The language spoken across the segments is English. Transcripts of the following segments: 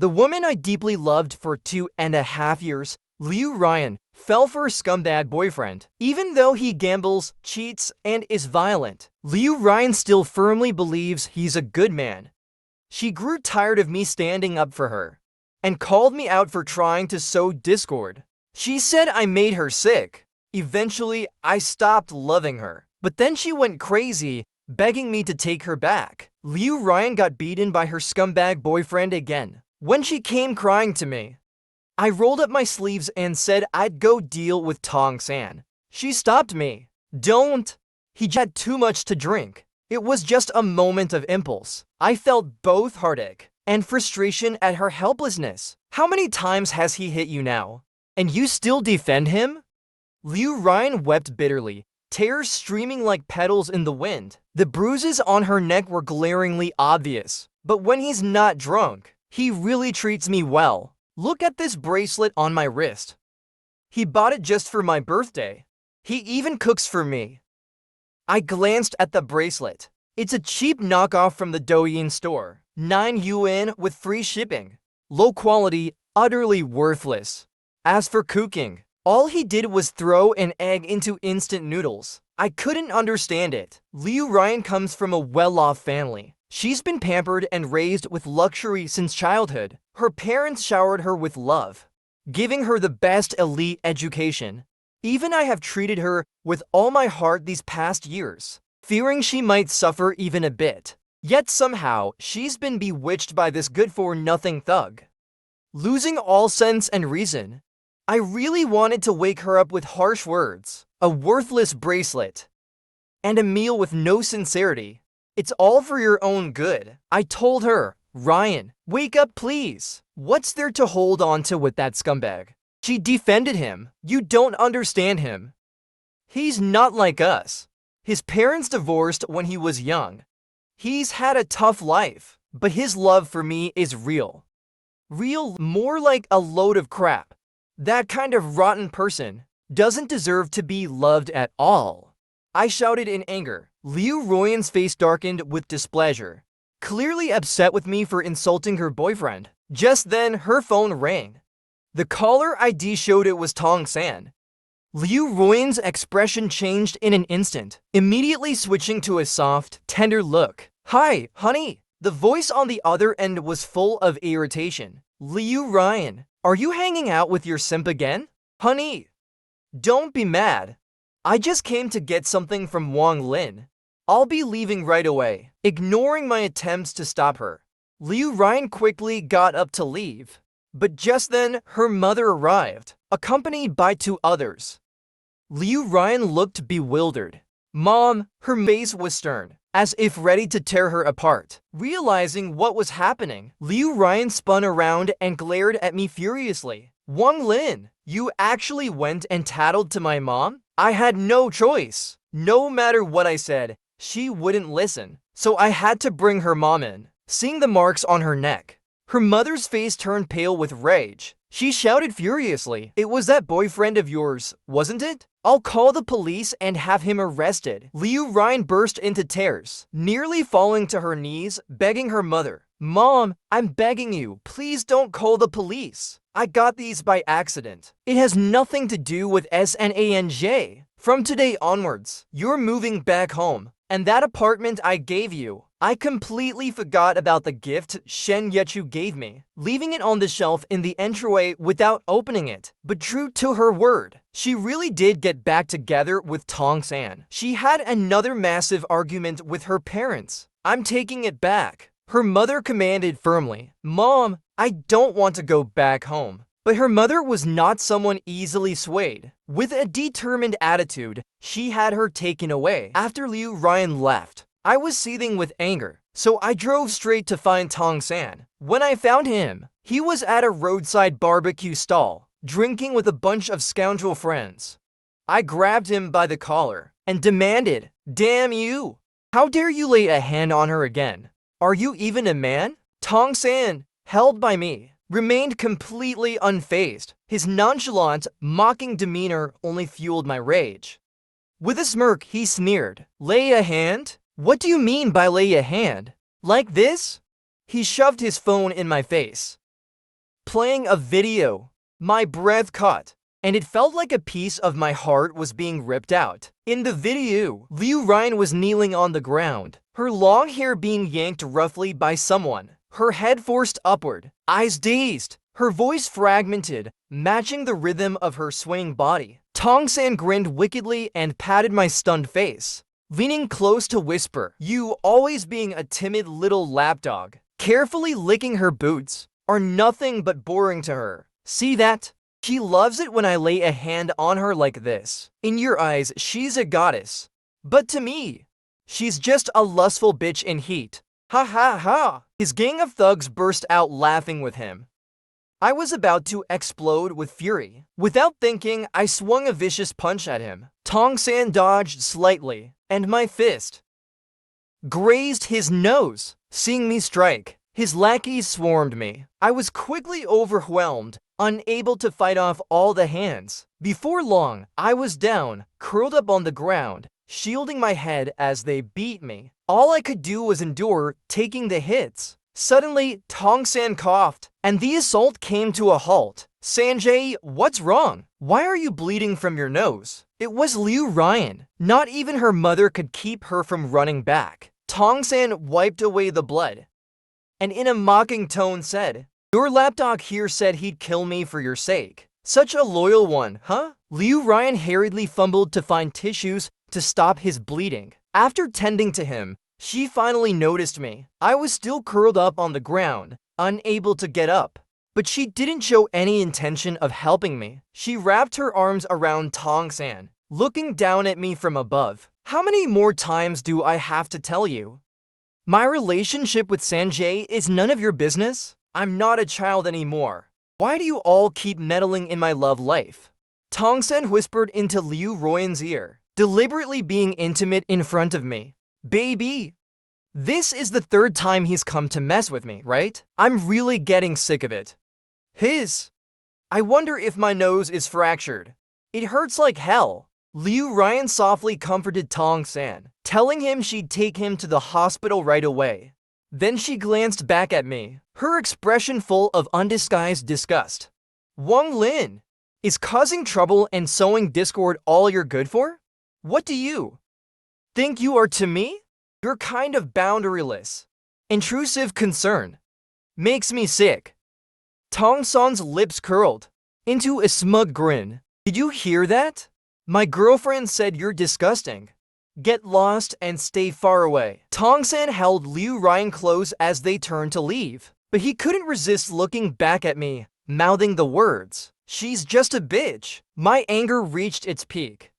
The woman I deeply loved for 2.5 years, Liu Ryan, fell for a scumbag boyfriend. Even though he gambles, cheats, and is violent, Liu Ryan still firmly believes he's a good man. She grew tired of me standing up for her and called me out for trying to sow discord. She said I made her sick. Eventually, I stopped loving her. But then she went crazy, begging me to take her back. Liu Ryan got beaten by her scumbag boyfriend again. When she came crying to me, I rolled up my sleeves and said I'd go deal with Tong-san. She stopped me. Don't. He had too much to drink. It was just a moment of impulse. I felt both heartache and frustration at her helplessness. How many times has he hit you now? And you still defend him? Liu Ryan wept bitterly, tears streaming like petals in the wind. The bruises on her neck were glaringly obvious. But when he's not drunk, he really treats me well. Look at this bracelet on my wrist. He bought it just for my birthday. He even cooks for me. I glanced at the bracelet. It's a cheap knockoff from the Douyin store. 9 yuan with free shipping. Low quality, utterly worthless. As for cooking, all he did was throw an egg into instant noodles. I couldn't understand it. Liu Ryan comes from a well-off family. She's been pampered and raised with luxury since childhood. Her parents showered her with love, giving her the best elite education. Even I have treated her with all my heart these past years, fearing she might suffer even a bit. Yet somehow, she's been bewitched by this good-for-nothing thug. Losing all sense and reason, I really wanted to wake her up with harsh words, a worthless bracelet, and a meal with no sincerity. It's all for your own good. I told her, Ryan, wake up please. What's there to hold on to with that scumbag? She defended him. You don't understand him. He's not like us. His parents divorced when he was young. He's had a tough life, but his love for me is real. Real, more like a load of crap. That kind of rotten person doesn't deserve to be loved at all. I shouted in anger. Liu Ryan's face darkened with displeasure, clearly upset with me for insulting her boyfriend. Just then, her phone rang. The caller ID showed it was Tong-san. Liu Ryan's expression changed in an instant, immediately switching to a soft, tender look. Hi, honey. The voice on the other end was full of irritation. Liu Ryan, are you hanging out with your simp again? Honey, don't be mad. I just came to get something from Wang Lin. I'll be leaving right away. Ignoring my attempts to stop her, Liu Ryan quickly got up to leave. But just then, her mother arrived, accompanied by 2 others. Liu Ryan looked bewildered. Mom, her face was stern, as if ready to tear her apart. Realizing what was happening, Liu Ryan spun around and glared at me furiously. Wang Lin, you actually went and tattled to my mom? I had no choice. No matter what I said, she wouldn't listen, so I had to bring her mom in. Seeing the marks on her neck, her mother's face turned pale with rage. She shouted furiously, "It was that boyfriend of yours, wasn't it? I'll call the police and have him arrested." Liu Ryan burst into tears, nearly falling to her knees, begging her mother, "Mom, I'm begging you, please don't call the police. I got these by accident. It has nothing to do with SNANJ. From today onwards, you're moving back home. And that apartment I gave you, I completely forgot about the gift Shen Yechu gave me, leaving it on the shelf in the entryway without opening it." But true to her word, she really did get back together with Tong-san. She had another massive argument with her parents. "I'm taking it back," her mother commanded firmly. "Mom, I don't want to go back home." But her mother was not someone easily swayed. With a determined attitude, she had her taken away. After Liu Ryan left, I was seething with anger, so I drove straight to find Tong-san. When I found him, he was at a roadside barbecue stall, drinking with a bunch of scoundrel friends. I grabbed him by the collar and demanded, "Damn you! How dare you lay a hand on her again? Are you even a man?" Tong-san, held by me, remained completely unfazed. His nonchalant, mocking demeanor only fueled my rage. With a smirk, he sneered, "Lay a hand? What do you mean by lay a hand? Like this?" He shoved his phone in my face. playing a video. My breath caught, and it felt like a piece of my heart was being ripped out. In the video, Liu Ryan was kneeling on the ground, her long hair being yanked roughly by someone, her head forced upward, eyes dazed, her voice fragmented, matching the rhythm of her swaying body. Tong-san grinned wickedly and patted my stunned face, leaning close to whisper, "You always being a timid little lapdog." Carefully licking her boots are nothing but boring to her. See that? She loves it when I lay a hand on her like this. In your eyes, she's a goddess. But to me, she's just a lustful bitch in heat. Ha ha ha! His gang of thugs burst out laughing with him. I was about to explode with fury. Without thinking, I swung a vicious punch at him. Tong-san dodged slightly, and my fist grazed his nose. Seeing me strike, his lackeys swarmed me. I was quickly overwhelmed, unable to fight off all the hands. Before long, I was down, curled up on the ground, shielding my head as they beat me. All I could do was endure taking the hits. Suddenly, Tong-san coughed, and the assault came to a halt. "Sanjay, what's wrong? Why are you bleeding from your nose?" It was Liu Ryan. Not even her mother could keep her from running back. Tong-san wiped away the blood, and in a mocking tone said, "Your lapdog here said he'd kill me for your sake. Such a loyal one, huh?" Liu Ryan hurriedly fumbled to find tissues to stop his bleeding. After tending to him, she finally noticed me. I was still curled up on the ground, unable to get up. But she didn't show any intention of helping me. She wrapped her arms around Tong-san, looking down at me from above. "How many more times do I have to tell you? My relationship with Sanjay is none of your business? I'm not a child anymore. Why do you all keep meddling in my love life?" Tong-san whispered into Liu Ryan's ear, deliberately being intimate in front of me. "Baby, this is the third time he's come to mess with me, right? I'm really getting sick of it." I wonder if my nose is fractured. It hurts like hell." Liu Ryan softly comforted Tong-san, telling him she'd take him to the hospital right away. Then she glanced back at me, her expression full of undisguised disgust. "Wang Lin, is causing trouble and sowing discord all you're good for? What do you think you are to me? You're kind of boundaryless. Intrusive concern. Makes me sick." Tong-san's lips curled into a smug grin. "Did you hear that? My girlfriend said you're disgusting. Get lost and stay far away." Tong-san held Liu Ryan close as they turned to leave, but he couldn't resist looking back at me, mouthing the words, "She's just a bitch." My anger reached its peak.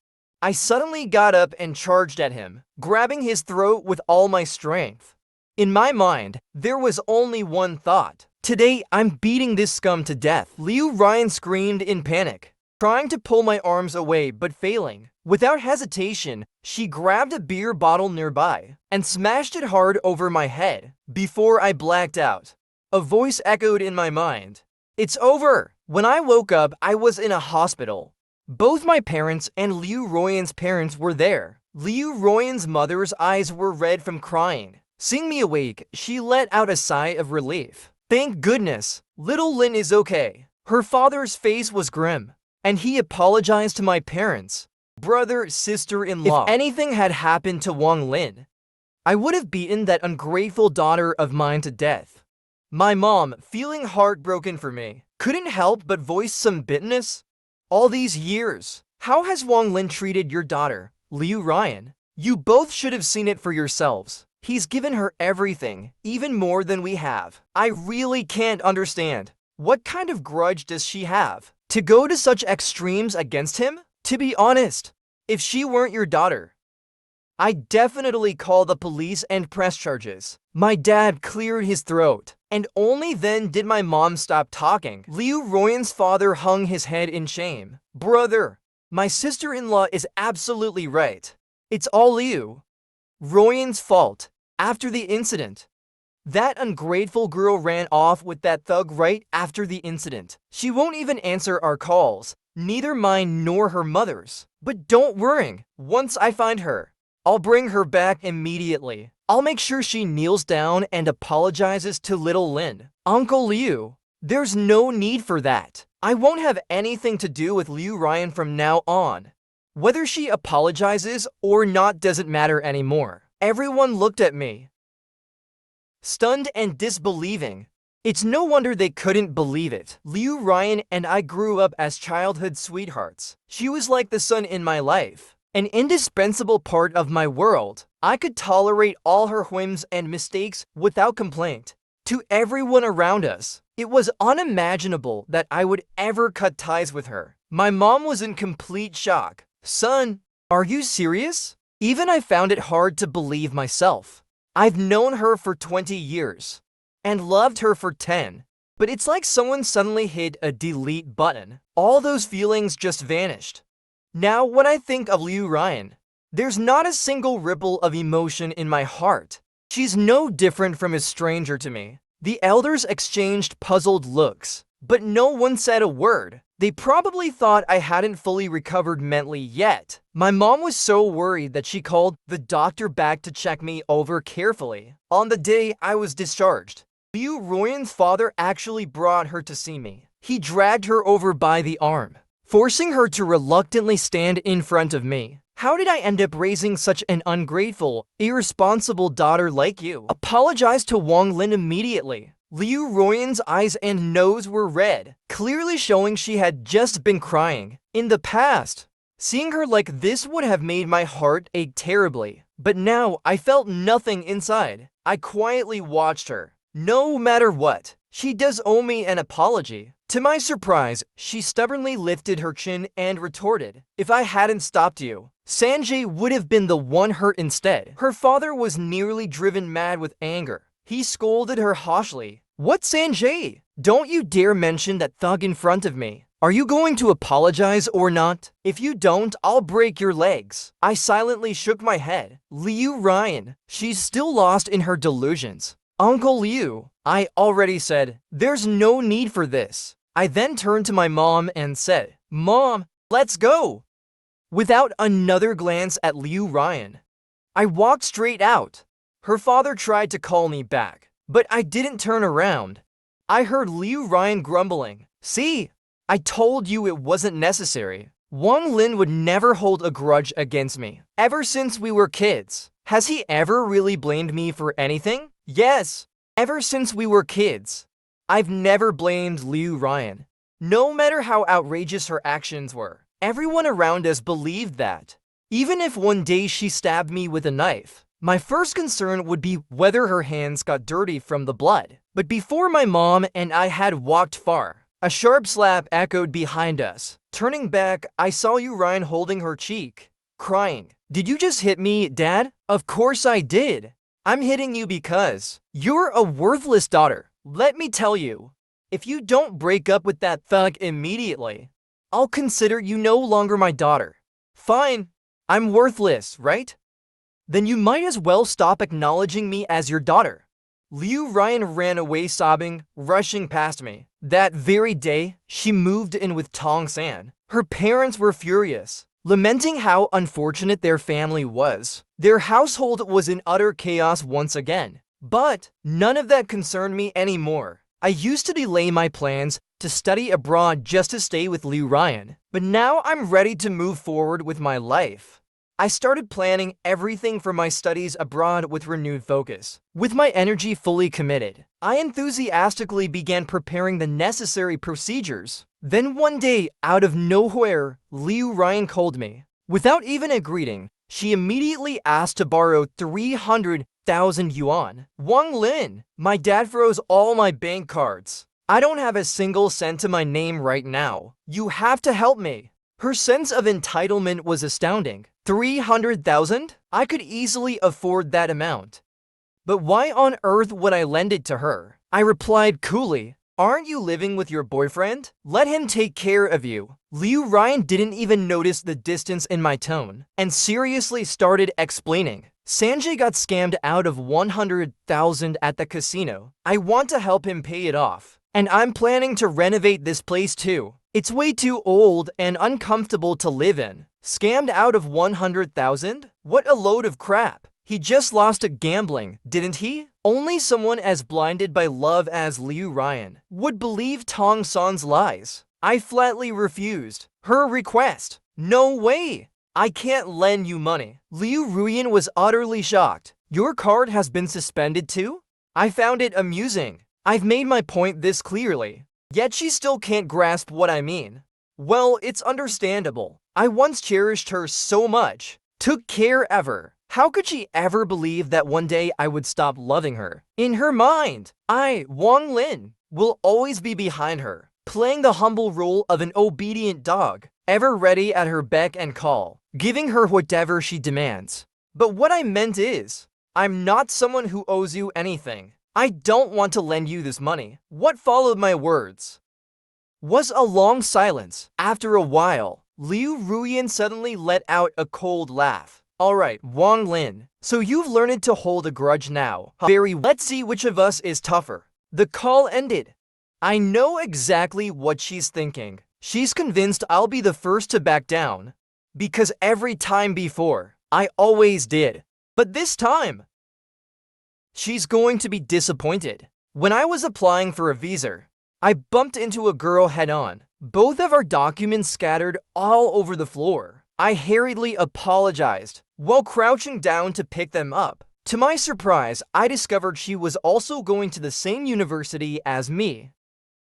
I suddenly got up and charged at him, grabbing his throat with all my strength. In my mind, there was only one thought. Today, I'm beating this scum to death. Liu Ryan screamed in panic, trying to pull my arms away but failing. Without hesitation, she grabbed a beer bottle nearby and smashed it hard over my head. Before I blacked out, a voice echoed in my mind, "It's over." When I woke up, I was in a hospital. Both my parents and Liu Ryan's parents were there. Liu Ryan's mother's eyes were red from crying. Seeing me awake, she let out a sigh of relief. "Thank goodness, little Lin is okay." Her father's face was grim, and he apologized to my parents, brother, sister-in-law. If anything had happened to Wang Lin, I would have beaten that ungrateful daughter of mine to death. My mom, feeling heartbroken for me, couldn't help but voice some bitterness. "All these years, how has Wang Lin treated your daughter, Liu Ryan? You both should have seen it for yourselves. He's given her everything, even more than we have. I really can't understand. What kind of grudge does she have to go to such extremes against him? To be honest, if she weren't your daughter, I'd definitely call the police and press charges." My dad cleared his throat, and only then did my mom stop talking. Liu Ryan's father hung his head in shame. "Brother, my sister-in-law is absolutely right. It's all Liu Ryan's fault. After the incident, that ungrateful girl ran off with that thug right after the incident. She won't even answer our calls, neither mine nor her mother's. But don't worry, once I find her, I'll bring her back immediately. I'll make sure she kneels down and apologizes to little Lin." "Uncle Liu, There's no need for that. I won't have anything to do with Liu Ryan from now on. Whether she apologizes or not doesn't matter anymore. Everyone looked at me, stunned and disbelieving. It's no wonder they couldn't believe it. Liu Ryan and I grew up as childhood sweethearts. She was like the sun in my life, an indispensable part of my world. I could tolerate all her whims and mistakes without complaint. To everyone around us, it was unimaginable that I would ever cut ties with her. My mom was in complete shock. Son, are you serious? Even I found it hard to believe myself. I've known her for 20 years and loved her for 10. But it's like someone suddenly hit a delete button. All those feelings just vanished. Now, when I think of Liu Ryan, there's not a single ripple of emotion in my heart. She's no different from a stranger to me. The elders exchanged puzzled looks, but no one said a word. They probably thought I hadn't fully recovered mentally yet. My mom was so worried that she called the doctor back to check me over carefully. On the day I was discharged, Liu Ryan's father actually brought her to see me. He dragged her over by the arm, forcing her to reluctantly stand in front of me. How did I end up raising such an ungrateful, irresponsible daughter like you? Apologize to Wang Lin immediately. Liu Ryan's eyes and nose were red, clearly showing she had just been crying. In the past, seeing her like this would have made my heart ache terribly. But now I felt nothing inside. I quietly watched her. No matter what, she does owe me an apology. To my surprise, she stubbornly lifted her chin and retorted, "If I hadn't stopped you, Sanjay would have been the one hurt instead." Her father was nearly driven mad with anger. He scolded her harshly. "What Sanjay? Don't you dare mention that thug in front of me. Are you going to apologize or not? If you don't, I'll break your legs." I silently shook my head. Liu Ryan, she's still lost in her delusions. "Uncle Liu," I already said, "there's no need for this." I then turned to my mom and said, "Mom, let's go." Without another glance at Liu Ryan, I walked straight out. Her father tried to call me back, but I didn't turn around. I heard Liu Ryan grumbling, "See, I told you it wasn't necessary." Wang Lin would never hold a grudge against me. Ever since we were kids, has he ever really blamed me for anything? Yes, ever since we were kids. I've never blamed Liu Ryan. No matter how outrageous her actions were, everyone around us believed that. Even if one day she stabbed me with a knife, my first concern would be whether her hands got dirty from the blood. But before my mom and I had walked far, a sharp slap echoed behind us. Turning back, I saw Liu Ryan holding her cheek, crying. "Did you just hit me, Dad?" "Of course I did. I'm hitting you because you're a worthless daughter. Let me tell you, if you don't break up with that thug immediately, I'll consider you no longer my daughter." "Fine, I'm worthless, right? Then you might as well stop acknowledging me as your daughter." Liu Ryan ran away sobbing, rushing past me. That very day, she moved in with Tong San. Her parents were furious, lamenting how unfortunate their family was. Their household was in utter chaos once again. But none of that concerned me anymore. I used to delay my plans to study abroad just to stay with Liu Ryan, but now I'm ready to move forward with my life. I started planning everything for my studies abroad with renewed focus. With my energy fully committed, I enthusiastically began preparing the necessary procedures. Then one day, out of nowhere, Liu Ryan called me. Without even a greeting, she immediately asked to borrow 300,000 yuan. "Wang Lin, my dad froze all my bank cards. I don't have a single cent to my name right now. You have to help me." Her sense of entitlement was astounding. 300,000? I could easily afford that amount. But why on earth would I lend it to her? I replied coolly, "Aren't you living with your boyfriend? Let him take care of you." Liu Ryan didn't even notice the distance in my tone and seriously started explaining. "Sanjay got scammed out of 100,000 at the casino. I want to help him pay it off. And I'm planning to renovate this place too. It's way too old and uncomfortable to live in." Scammed out of 100,000? What a load of crap. He just lost at gambling, didn't he? Only someone as blinded by love as Liu Ryan would believe Tong San's lies. I flatly refused her request. No way! I can't lend you money. Liu Ruyan was utterly shocked. Your card has been suspended too? I found it amusing. I've made my point this clearly. Yet she still can't grasp what I mean. Well, it's understandable. I once cherished her so much. Took care of her. How could she ever believe that one day I would stop loving her? In her mind, I, Wang Lin, will always be behind her, playing the humble role of an obedient dog, ever ready at her beck and call, giving her whatever she demands. But what I meant is, I'm not someone who owes you anything. I don't want to lend you this money. What followed my words was a long silence. After a while, Liu Ruyan suddenly let out a cold laugh. Alright, Wang Lin, so you've learned to hold a grudge now. Very well. Let's see which of us is tougher. The call ended. I know exactly what she's thinking. She's convinced I'll be the first to back down. Because every time before, I always did. But this time, she's going to be disappointed. When I was applying for a visa, I bumped into a girl head-on. Both of our documents scattered all over the floor. I hurriedly apologized while crouching down to pick them up. To my surprise, I discovered she was also going to the same university as me.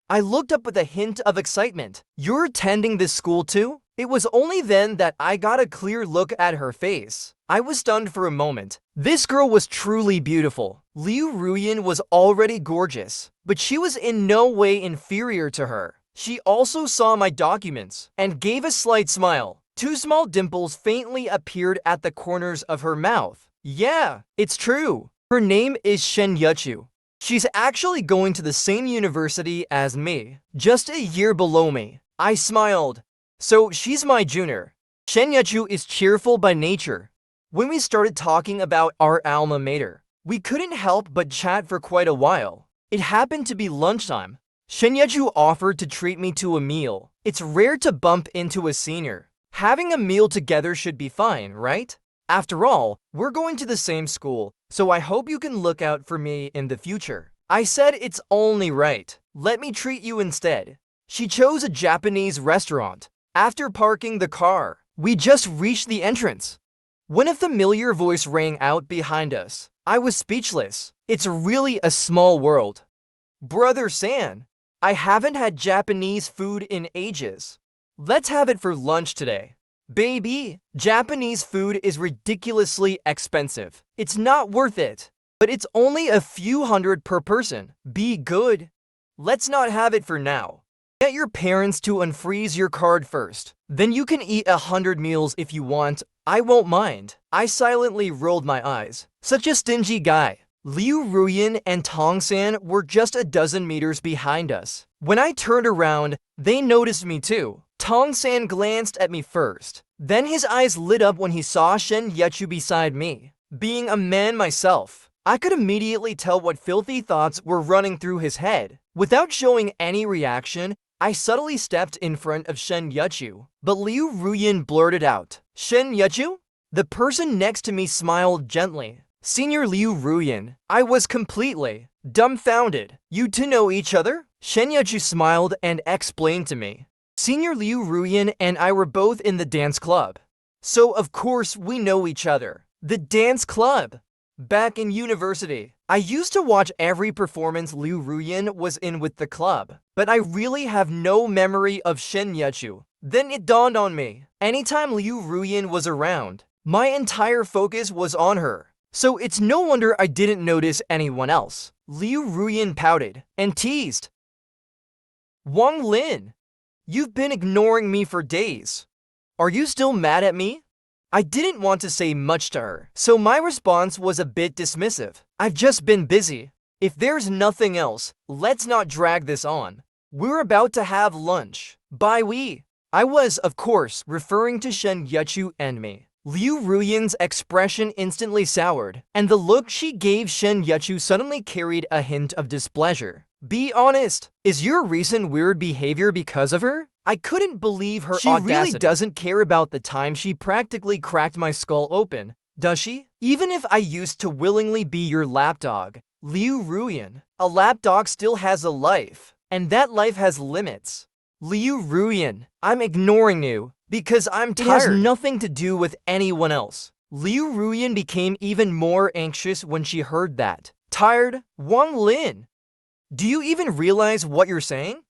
I looked up with a hint of excitement. You're attending this school too? It was only then that I got a clear look at her face. I was stunned for a moment. This girl was truly beautiful. Liu Ruyan was already gorgeous, but she was in no way inferior to her. She also saw my documents and gave a slight smile. Two small dimples faintly appeared at the corners of her mouth. Yeah, it's true. Her name is Shen Yuchu. She's actually going to the same university as me, just a year below me. I smiled. So she's my junior. Shen Yuchu is cheerful by nature. When we started talking about our alma mater, we couldn't help but chat for quite a while. It happened to be lunchtime. Shen Yuchu offered to treat me to a meal. It's rare to bump into a senior. Having a meal together should be fine, right? After all, we're going to the same school, so I hope you can look out for me in the future. I said it's only right. Let me treat you instead. She chose a Japanese restaurant. After parking the car, we just reached the entrance when a familiar voice rang out behind us. I was speechless. It's really a small world. Brother San, I haven't had Japanese food in ages. Let's have it for lunch today. Baby, Japanese food is ridiculously expensive. It's not worth it. But it's only a few hundred per person. Be good. Let's not have it for now. Get your parents to unfreeze your card first. Then you can eat 100 meals if you want. I won't mind. I silently rolled my eyes. Such a stingy guy. Liu Ruyan and Tong San were just a dozen meters behind us. When I turned around, they noticed me too. Tong San glanced at me first. Then his eyes lit up when he saw Shen Yuchu beside me. Being a man myself, I could immediately tell what filthy thoughts were running through his head. Without showing any reaction, I subtly stepped in front of Shen Yuchu. But Liu Ruyan blurted out, "Shen Yuchu?" The person next to me smiled gently. Senior Liu Ruyan. I was completely dumbfounded. You two know each other? Shen Yuchu smiled and explained to me. Senior Liu Ruyan and I were both in the dance club. So of course we know each other. The dance club. Back in university, I used to watch every performance Liu Ruyan was in with the club, but I really have no memory of Shen Yuchu. Then it dawned on me. Anytime Liu Ruyan was around, my entire focus was on her. So it's no wonder I didn't notice anyone else. Liu Ruyan pouted and teased. Wang Lin, you've been ignoring me for days. Are you still mad at me? I didn't want to say much to her, so my response was a bit dismissive. I've just been busy. If there's nothing else, let's not drag this on. We're about to have lunch. Bye we. I was, of course, referring to Shen Yuchu and me. Liu Ruyan's expression instantly soured, and the look she gave Shen Yuchu suddenly carried a hint of displeasure. Be honest, is your recent weird behavior because of her? I couldn't believe her audacity. She really doesn't care about the time she practically cracked my skull open, does she? Even if I used to willingly be your lapdog, Liu Ruyan, a lapdog still has a life, and that life has limits. Liu Ruyan, I'm ignoring you because I'm tired. It has nothing to do with anyone else. Liu Ruyan became even more anxious when she heard that. Tired? Wang Lin. Do you even realize what you're saying?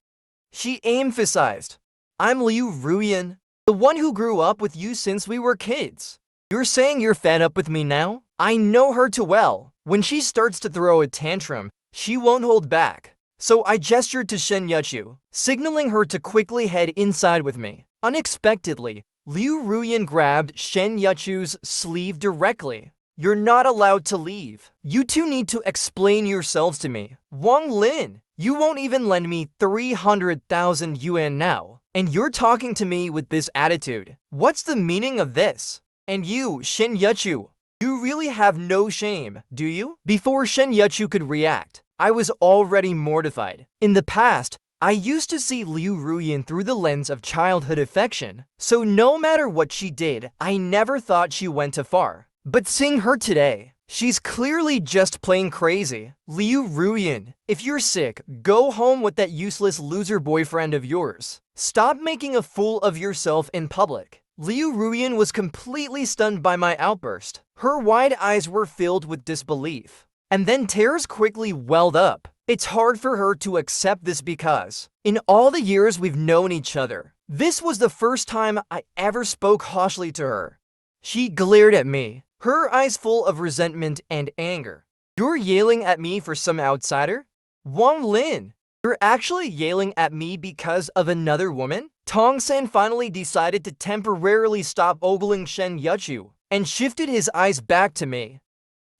She emphasized. I'm Liu Ruyan, the one who grew up with you since we were kids. You're saying you're fed up with me now? I know her too well. When she starts to throw a tantrum, she won't hold back. So I gestured to Shen Yuchu, signaling her to quickly head inside with me. Unexpectedly, Liu Ruyan grabbed Shen Yuchu's sleeve directly. You're not allowed to leave. You two need to explain yourselves to me. Wang Lin, you won't even lend me 300,000 yuan now. And you're talking to me with this attitude. What's the meaning of this? And you, Shen Yuchu, you really have no shame, do you? Before Shen Yuchu could react, I was already mortified. In the past, I used to see Liu Ruyan through the lens of childhood affection, so no matter what she did, I never thought she went too far. But seeing her today, she's clearly just plain crazy. Liu Ruyan, if you're sick, go home with that useless loser boyfriend of yours. Stop making a fool of yourself in public. Liu Ruyan was completely stunned by my outburst. Her wide eyes were filled with disbelief. And then tears quickly welled up. It's hard for her to accept this because, in all the years we've known each other, this was the first time I ever spoke harshly to her. She glared at me, her eyes full of resentment and anger. You're yelling at me for some outsider? Wang Lin, you're actually yelling at me because of another woman? Tongsan finally decided to temporarily stop ogling Shen Yuchu and shifted his eyes back to me.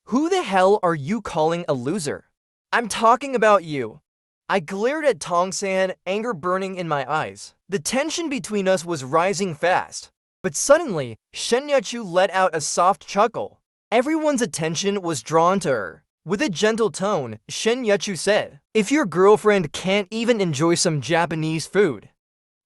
Who the hell are you calling a loser? I'm talking about you. I glared at Tongsan, anger burning in my eyes. The tension between us was rising fast. But suddenly, Shen Yuchu let out a soft chuckle. Everyone's attention was drawn to her. With a gentle tone, Shen Yuchu said, if your girlfriend can't even enjoy some Japanese food,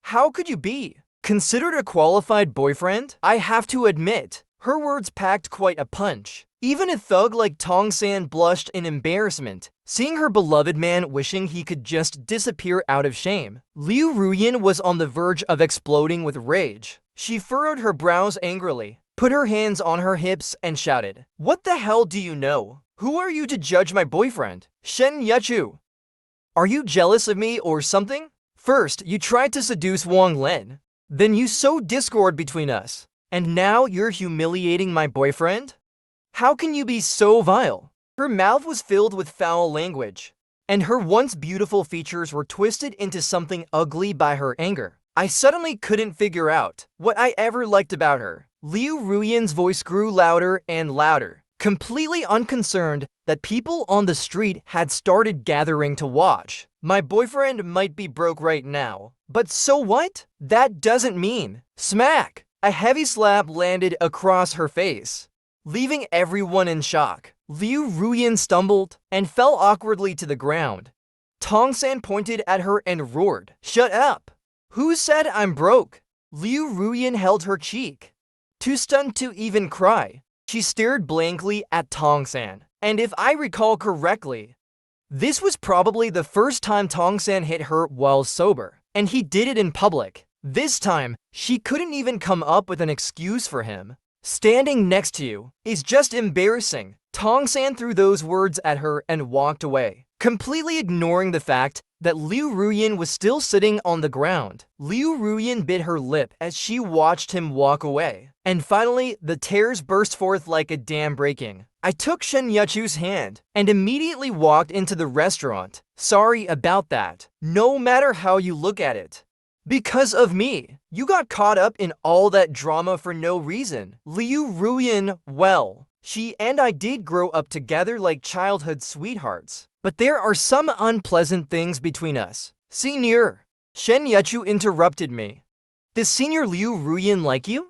how could you be considered a qualified boyfriend? I have to admit, her words packed quite a punch. Even a thug like Tongsan blushed in embarrassment, seeing her beloved man wishing he could just disappear out of shame. Liu Ruyan was on the verge of exploding with rage. She furrowed her brows angrily, put her hands on her hips, and shouted, what the hell do you know? Who are you to judge my boyfriend? Shen Yuchu, are you jealous of me or something? First, you tried to seduce Wang Lin. Then you sowed discord between us. And now you're humiliating my boyfriend? How can you be so vile? Her mouth was filled with foul language, and her once beautiful features were twisted into something ugly by her anger. I suddenly couldn't figure out what I ever liked about her. Liu Ruyan's voice grew louder and louder, completely unconcerned that people on the street had started gathering to watch. My boyfriend might be broke right now, but so what? That doesn't mean. Smack! A heavy slap landed across her face, leaving everyone in shock. Liu Ruyan stumbled and fell awkwardly to the ground. Tongsan pointed at her and roared, shut up! Who said I'm broke? Liu Ruyan held her cheek. Too stunned to even cry, she stared blankly at Tongsan. And if I recall correctly, this was probably the first time Tongsan hit her while sober, and he did it in public. This time, she couldn't even come up with an excuse for him. Standing next to you is just embarrassing. Tongsan threw those words at her and walked away, completely ignoring the fact that Liu Ruyan was still sitting on the ground. Liu Ruyan bit her lip as she watched him walk away. And finally, the tears burst forth like a dam breaking. I took Shen Yuchu's hand and immediately walked into the restaurant. Sorry about that, no matter how you look at it. Because of me, you got caught up in all that drama for no reason. Liu Ruyan, well, she and I did grow up together like childhood sweethearts. But there are some unpleasant things between us. Senior, Shen Yuchu interrupted me. Does Senior Liu Ruyan like you?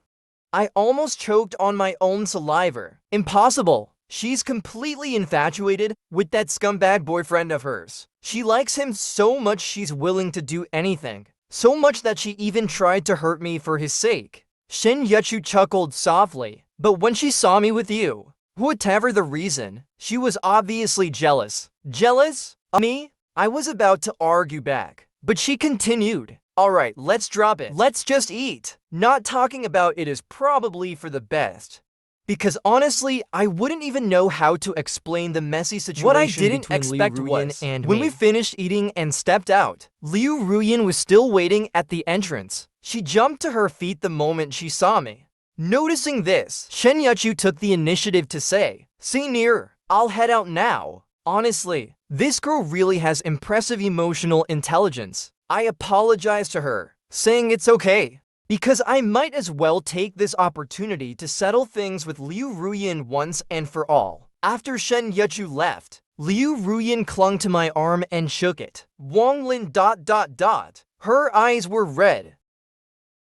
I almost choked on my own saliva. Impossible. She's completely infatuated with that scumbag boyfriend of hers. She likes him so much she's willing to do anything. So much that she even tried to hurt me for his sake. Shen Yuchu chuckled softly. But when she saw me with you, Whatever the reason, she was obviously jealous. Jealous of me? I was about to argue back, but she continued. Alright, let's drop it. Let's just eat. Not talking about it is probably for the best. Because honestly, I wouldn't even know how to explain the messy situation. What I didn't expect was, when we finished eating and stepped out, Liu Ruyan was still waiting at the entrance. She jumped to her feet the moment she saw me. Noticing this, Shen Yuchu took the initiative to say, "See near, I'll head out now." Honestly, this girl really has impressive emotional intelligence. I apologized to her, saying it's okay, because I might as well take this opportunity to settle things with Liu Ruyan once and for all. After Shen Yuchu left, Liu Ruyan clung to my arm and shook it. Wang Lin ... Her eyes were red,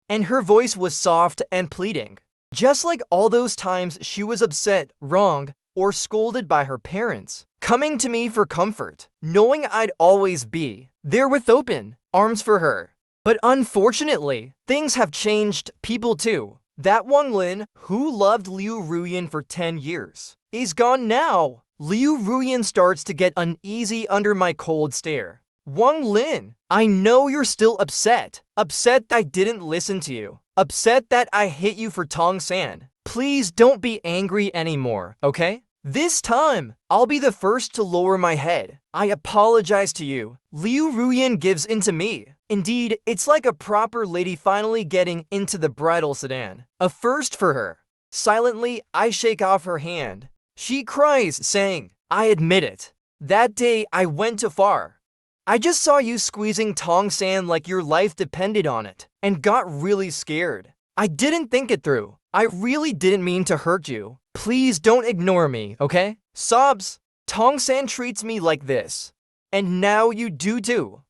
and her voice was soft and pleading. Just like all those times she was upset, wronged, or scolded by her parents, coming to me for comfort, knowing I'd always be there with open arms for her. But unfortunately, things have changed. People too. That Wang Lin, who loved Liu Ruyan for 10 years, is gone now. Liu Ruyan starts to get uneasy under my cold stare. Wang Lin, I know you're still upset. Upset that I didn't listen to you. Upset that I hit you for Tong San. Please don't be angry anymore, okay? This time, I'll be the first to lower my head. I apologize to you. Liu Ruyan gives in to me. Indeed, it's like a proper lady finally getting into the bridal sedan. A first for her. Silently, I shake off her hand. She cries, saying, "I admit it. That day, I went too far. I just saw you squeezing Tong San like your life depended on it, and got really scared. I didn't think it through. I really didn't mean to hurt you. Please don't ignore me, okay?" Sobs. Tong San treats me like this. And now you do too.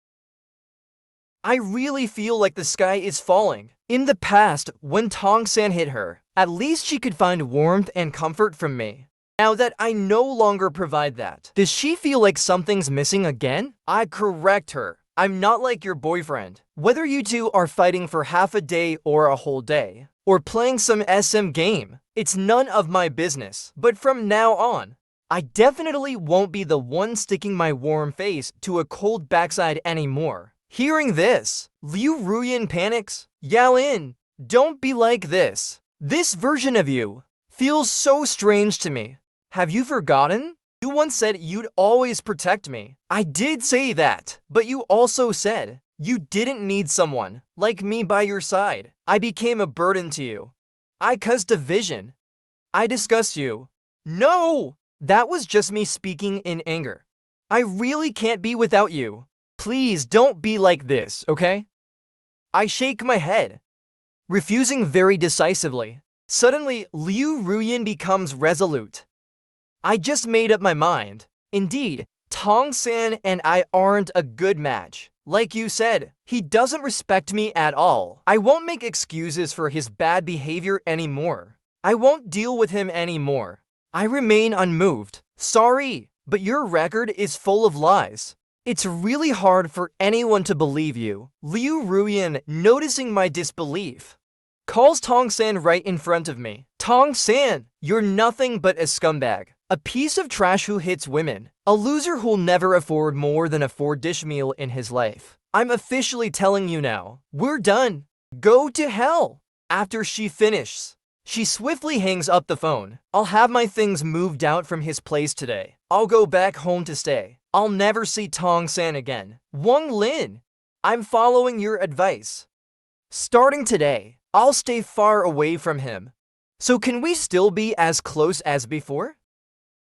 I really feel like the sky is falling. In the past, when Tong San hit her, at least she could find warmth and comfort from me. Now that I no longer provide that, does she feel like something's missing again? I correct her. I'm not like your boyfriend. Whether you two are fighting for half a day or a whole day, or playing some SM game, it's none of my business. But from now on, I definitely won't be the one sticking my warm face to a cold backside anymore. Hearing this, Liu Ruyan panics. Yao Lin, don't be like this. This version of you feels so strange to me. Have you forgotten? You once said you'd always protect me. I did say that, but you also said you didn't need someone like me by your side. I became a burden to you. I caused division. I disgust you. No! That was just me speaking in anger. I really can't be without you. Please don't be like this, okay? I shake my head, refusing very decisively. Suddenly, Liu Ruyan becomes resolute. I just made up my mind. Indeed, Tong San and I aren't a good match. Like you said, he doesn't respect me at all. I won't make excuses for his bad behavior anymore. I won't deal with him anymore. I remain unmoved. Sorry, but your record is full of lies. It's really hard for anyone to believe you. Liu Ruyan, noticing my disbelief, calls Tong San right in front of me. Tong San, you're nothing but a scumbag. A piece of trash who hits women. A loser who'll never afford more than a 4-dish meal in his life. I'm officially telling you now. We're done. Go to hell. After she finishes, she swiftly hangs up the phone. I'll have my things moved out from his place today. I'll go back home to stay. I'll never see Tong San again. Wang Lin, I'm following your advice. Starting today, I'll stay far away from him. So can we still be as close as before?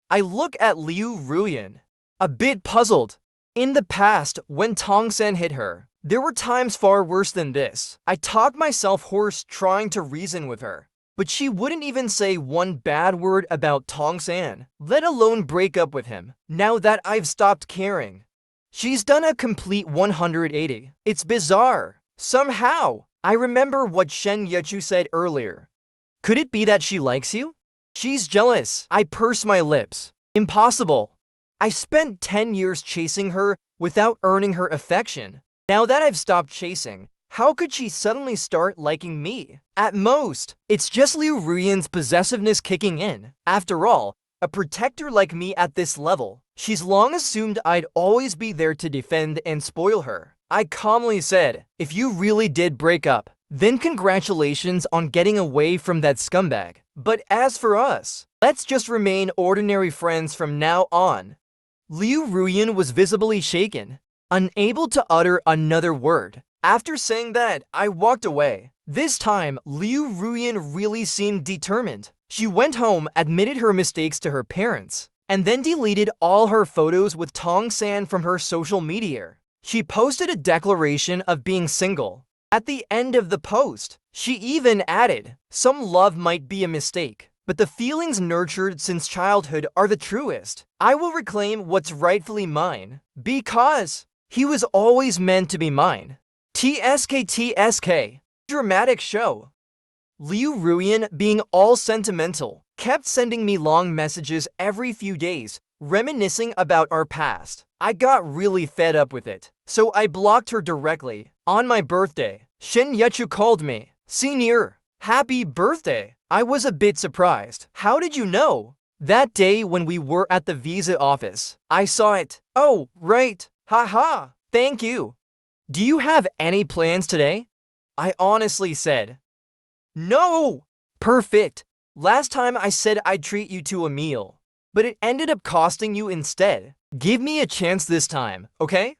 I look at Liu Ruyan, a bit puzzled. In the past, when Tong San hit her, there were times far worse than this. I talked myself hoarse trying to reason with her, but she wouldn't even say one bad word about Tong San, let alone break up with him. Now that I've stopped caring, she's done a complete 180. It's bizarre. Somehow, I remember what Shen Yuchu said earlier. Could it be that she likes you? She's jealous. I purse my lips. Impossible. I spent 10 years chasing her without earning her affection. Now that I've stopped chasing, How could she suddenly start liking me? At most, it's just Liu Ruyan's possessiveness kicking in. After all, a protector like me at this level, she's long assumed I'd always be there to defend and spoil her. I calmly said, if you really did break up, then congratulations on getting away from that scumbag. But as for us, let's just remain ordinary friends from now on. Liu Ruyan was visibly shaken, unable to utter another word. After saying that, I walked away. This time, Liu Ruyan really seemed determined. She went home, admitted her mistakes to her parents, and then deleted all her photos with Tong San from her social media. She posted a declaration of being single. At the end of the post, she even added, "Some love might be a mistake, but the feelings nurtured since childhood are the truest. I will reclaim what's rightfully mine, because he was always meant to be mine." TSK. Dramatic show. Liu Ruyan, being all sentimental, kept sending me long messages every few days, reminiscing about our past. I got really fed up with it, so I blocked her directly. On my birthday, Shen Yechu called me. "Senior, happy birthday." I was a bit surprised. "How did you know?" "That day when we were at the visa office, I saw it." "Oh, right. Haha. Thank you." "Do you have any plans today?" I honestly said, "No." "Perfect. Last time I said I'd treat you to a meal, but it ended up costing you instead. Give me a chance this time, okay?"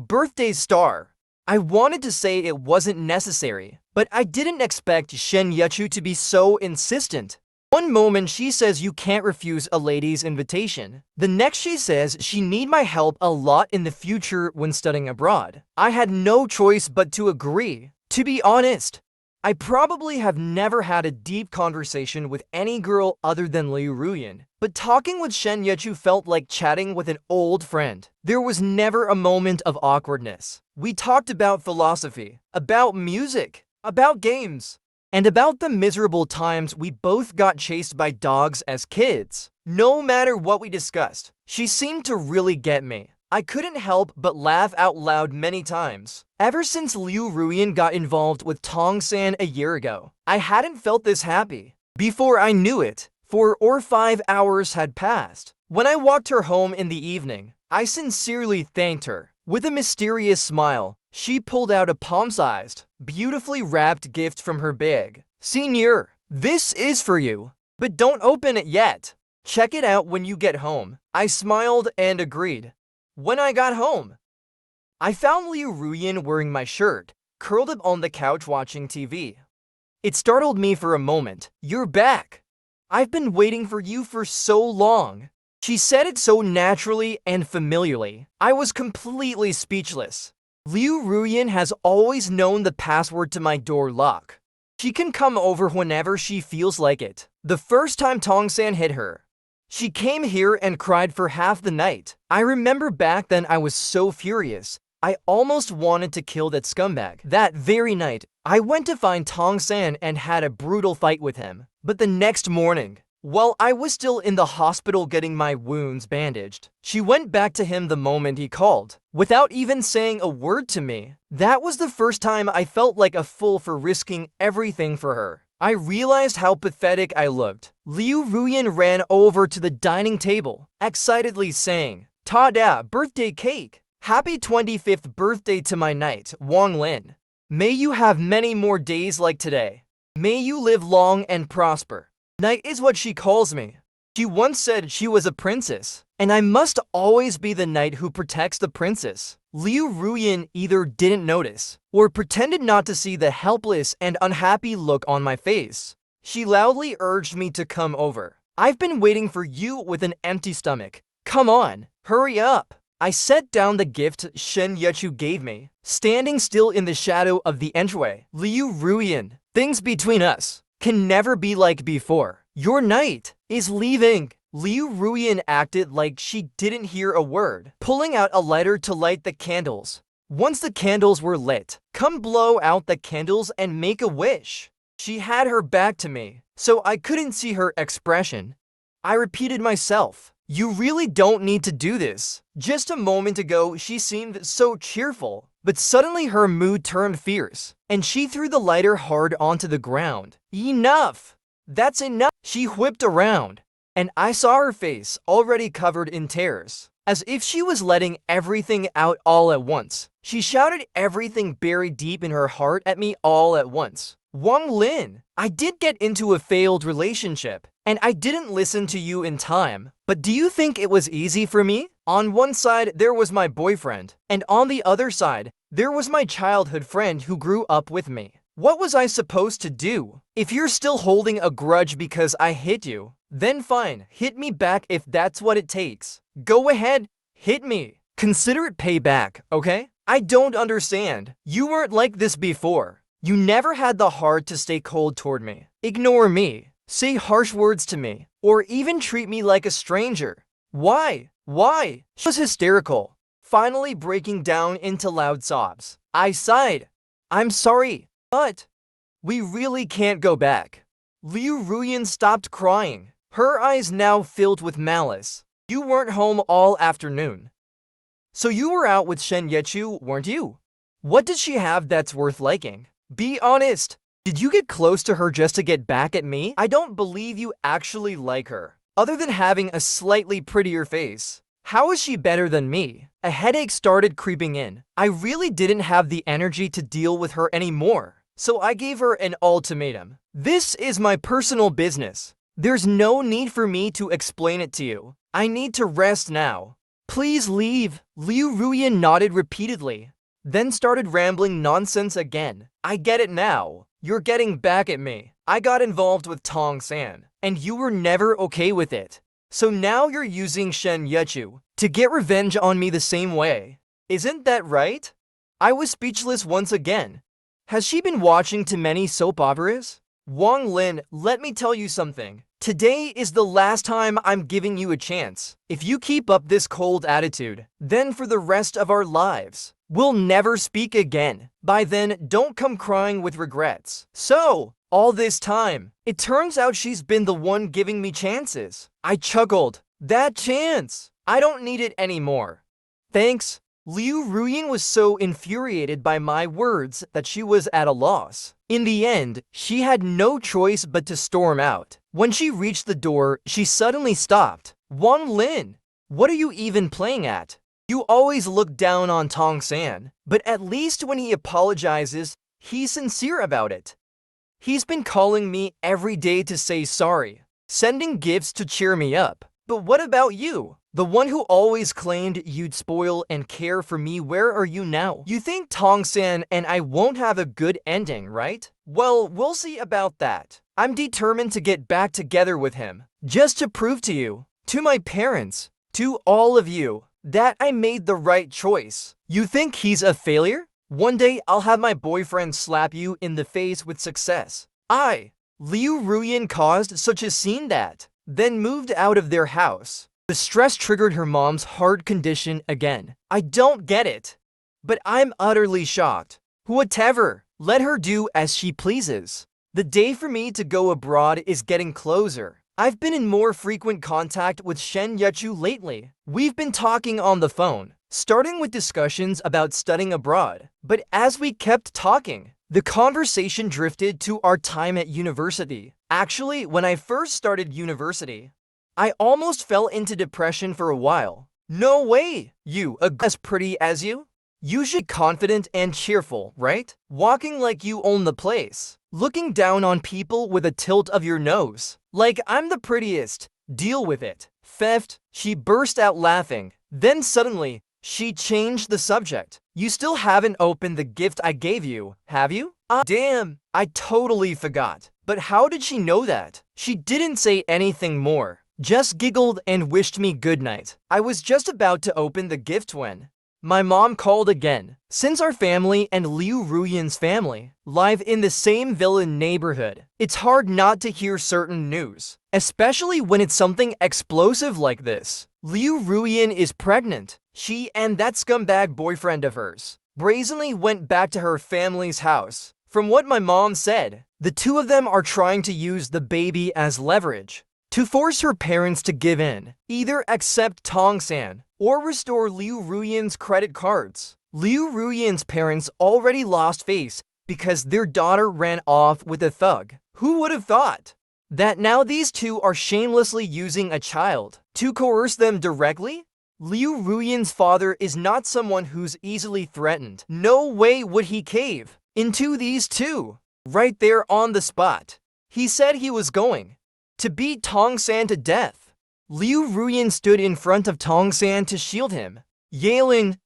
Birthday star. I wanted to say it wasn't necessary, but I didn't expect Shen Yechu to be so insistent. One moment she says you can't refuse a lady's invitation. The next she says she need my help a lot in the future when studying abroad. I had no choice but to agree. To be honest, I probably have never had a deep conversation with any girl other than Liu Ruyan, but talking with Shen Yechu felt like chatting with an old friend. There was never a moment of awkwardness. We talked about philosophy, about music, about games, and about the miserable times we both got chased by dogs as kids. No matter what we discussed, she seemed to really get me. I couldn't help but laugh out loud many times. Ever since Liu Ruyan got involved with Tong San a year ago, I hadn't felt this happy. Before I knew it, 4 or 5 hours had passed. When I walked her home in the evening, I sincerely thanked her. With a mysterious smile, she pulled out a palm-sized, beautifully wrapped gift from her bag. "Senior, this is for you, but don't open it yet. Check it out when you get home." I smiled and agreed. When I got home, I found Liu Ruyan wearing my shirt, curled up on the couch watching TV. It startled me for a moment. "You're back. I've been waiting for you for so long." She said it so naturally and familiarly. I was completely speechless. Liu Ruyan has always known the password to my door lock. She can come over whenever she feels like it. The first time Tong San hit her, she came here and cried for half the night. I remember back then I was so furious. I almost wanted to kill that scumbag. That very night, I went to find Tong San and had a brutal fight with him. But the next morning, while I was still in the hospital getting my wounds bandaged, she went back to him the moment he called, without even saying a word to me. That was the first time I felt like a fool for risking everything for her. I realized how pathetic I looked. Liu Ruyan ran over to the dining table, excitedly saying, "Ta-da, birthday cake! Happy 25th birthday to my knight, Wang Lin. May you have many more days like today. May you live long and prosper." Knight is what she calls me. She once said she was a princess, and I must always be the knight who protects the princess. Liu Ruyan either didn't notice, or pretended not to see the helpless and unhappy look on my face. She loudly urged me to come over. "I've been waiting for you with an empty stomach. Come on, hurry up." I set down the gift Shen Yechu gave me, standing still in the shadow of the entryway. "Liu Ruyan, things between us can never be like before. Your knight is leaving." Liu Ruyan acted like she didn't hear a word, pulling out a lighter to light the candles. Once the candles were lit, "Come blow out the candles and make a wish." She had her back to me, so I couldn't see her expression. I repeated myself, "You really don't need to do this." Just a moment ago, she seemed so cheerful. But suddenly her mood turned fierce, and she threw the lighter hard onto the ground. Enough! That's enough! She whipped around, and I saw her face already covered in tears. As if she was letting everything out all at once. She shouted everything buried deep in her heart at me all at once. Wang Lin, I did get into a failed relationship, and I didn't listen to you in time. But do you think it was easy for me? On one side, there was my boyfriend, and on the other side, there was my childhood friend who grew up with me. What was I supposed to do? If you're still holding a grudge because I hit you, then fine, hit me back if that's what it takes. Go ahead, hit me. Consider it payback, okay? I don't understand. You weren't like this before. You never had the heart to stay cold toward me. Ignore me. Say harsh words to me. Or even treat me like a stranger. Why? Why? She was hysterical, finally breaking down into loud sobs. I sighed. I'm sorry, but we really can't go back. Liu Ruyan stopped crying, her eyes now filled with malice. You weren't home all afternoon. So you were out with Shen Yechu, weren't you? What did she have that's worth liking? Be honest. Did you get close to her just to get back at me? I don't believe you actually like her. Other than having a slightly prettier face. How is she better than me? A headache started creeping in. I really didn't have the energy to deal with her anymore. So I gave her an ultimatum. This is my personal business. There's no need for me to explain it to you. I need to rest now. Please leave. Liu Ruyan nodded repeatedly, then started rambling nonsense again. I get it now. You're getting back at me. I got involved with Tong San, and you were never okay with it. So now you're using Shen Yechu to get revenge on me the same way. Isn't that right? I was speechless once again. Has she been watching too many soap operas? Wang Lin, let me tell you something. Today is the last time I'm giving you a chance. If you keep up this cold attitude, then for the rest of our lives, we'll never speak again. By then, don't come crying with regrets. So, all this time, it turns out she's been the one giving me chances. I chuckled. That chance! I don't need it anymore. Thanks. Liu Ruyan was so infuriated by my words that she was at a loss. In the end, she had no choice but to storm out. When she reached the door, she suddenly stopped. Wang Lin, what are you even playing at? You always look down on Tong San, but at least when he apologizes, he's sincere about it. He's been calling me every day to say sorry, sending gifts to cheer me up. But what about you? The one who always claimed you'd spoil and care for me, where are you now? You think Tong San and I won't have a good ending, right? Well, we'll see about that. I'm determined to get back together with him, just to prove to you, to my parents, to all of you, that I made the right choice. You think he's a failure? One day I'll have my boyfriend slap you in the face with success. Liu Ruyan caused such a scene that, then moved out of their house. The stress triggered her mom's heart condition again. I don't get it. But I'm utterly shocked. Whatever, let her do as she pleases. The day for me to go abroad is getting closer. I've been in more frequent contact with Shen Yechu lately. We've been talking on the phone, starting with discussions about studying abroad. But as we kept talking, the conversation drifted to our time at university. Actually, when I first started university, I almost fell into depression for a while. No way! You, as pretty as you? You should be confident and cheerful, right? Walking like you own the place. Looking down on people with a tilt of your nose. Like I'm the prettiest. Deal with it. Theft. She burst out laughing. Then suddenly, she changed the subject. You still haven't opened the gift I gave you, have you? Damn, I totally forgot. But how did she know that? She didn't say anything more. Just giggled and wished me good night. I was just about to open the gift when my mom called again. Since our family and Liu Ruyan's family live in the same villa neighborhood, it's hard not to hear certain news, especially when it's something explosive like this. Liu Ruyan is pregnant. She and that scumbag boyfriend of hers brazenly went back to her family's house. From what my mom said, the two of them are trying to use the baby as leverage to force her parents to give in, either accept Tong San or restore Liu Ruyan's credit cards. Liu Ruyan's parents already lost face because their daughter ran off with a thug. Who would have thought that now these two are shamelessly using a child to coerce them directly? Liu Ruyan's father is not someone who's easily threatened. No way would he cave into these two right there on the spot. He said he was going to beat Tongsan to death. Liu Ruyan stood in front of Tongsan to shield him, yelling,